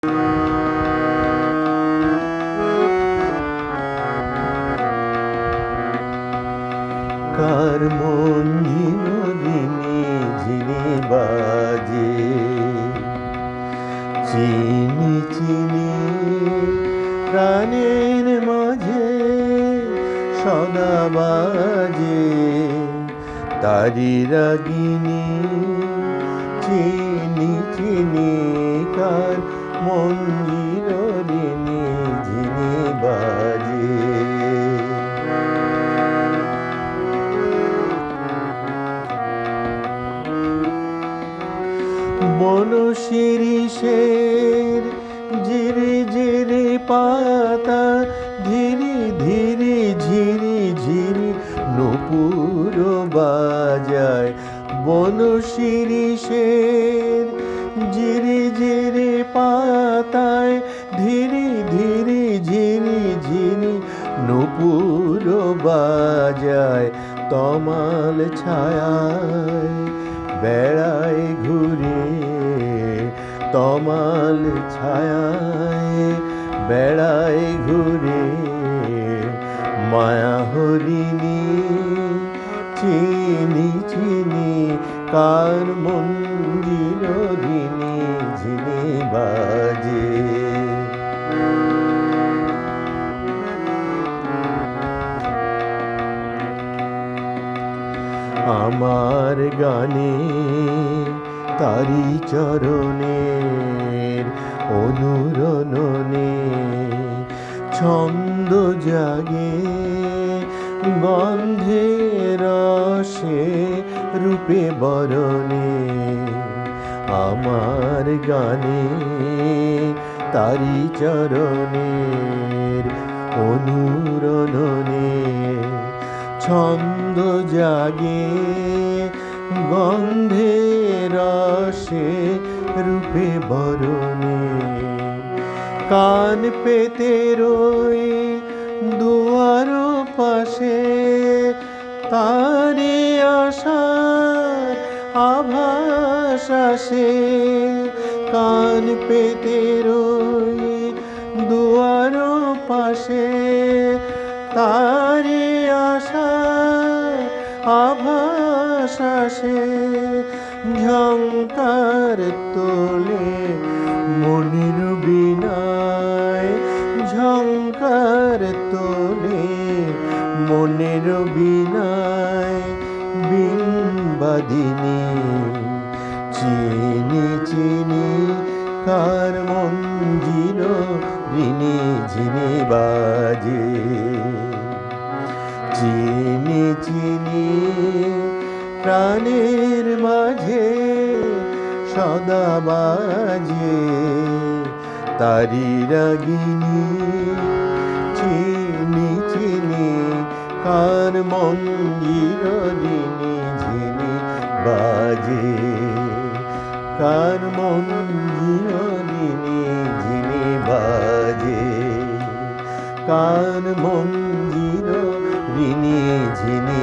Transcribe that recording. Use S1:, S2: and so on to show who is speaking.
S1: কার মন ঝিনি ঝিনি বাজে, চিনি চিনি প্রাণের মাঝে সদা বাজে তারি রাগিনী। চিনি চিনি কার মন ঝিনি ঝিনি বাজে। বন শিরিষের ঝিরি ঝিরি পাতা ধীরে ধীরে ঝিরি ঝিরি নূপুর বাজায়। বন শিরিষের ঝিরি ঝিরি পাতায় ধীরে ধীরে ঝিরি ঝিরি নূপুর বাজায়। তমাল ছায়ায় বেড়ায় ঘুরে, তমাল ছায়ায় বেড়ায় ঘুরে মায়া হরিণী। চিনি চিনি কার মঞ্জিরণী ঝিনি বাজে। আমার গানে তারি চরণের অনুরণনে ছন্দ জাগে গন্ধে রসে রূপে বরণে। আমার গানে তারি চরণের অনুরণনে ছন্দ জাগে গন্ধে রসে রূপে বরণে। কান পেতে রই দুয়ার পাশে তারে আশার আভাস আসে। কান পেতে রই দুয়ার পাশে তারে আশার আভাস আসে। ঝংকার তোলে মনের বীণায়, ঝংকার তোলে মনের বীণায় বিনবাদিনী। চিনি চিনি কার মঞ্জিরণী ঝিনি বাজে। চিনি চিনি প্রাণের মাঝে সদা বাজে তারি রাগিনী। চিনি চিনি কার মঞ্জিরণী ঝিনি বাজে, কার মঞ্জিরণী ঝিনি বাজে, কার মঞ্জিরণী ঝিনি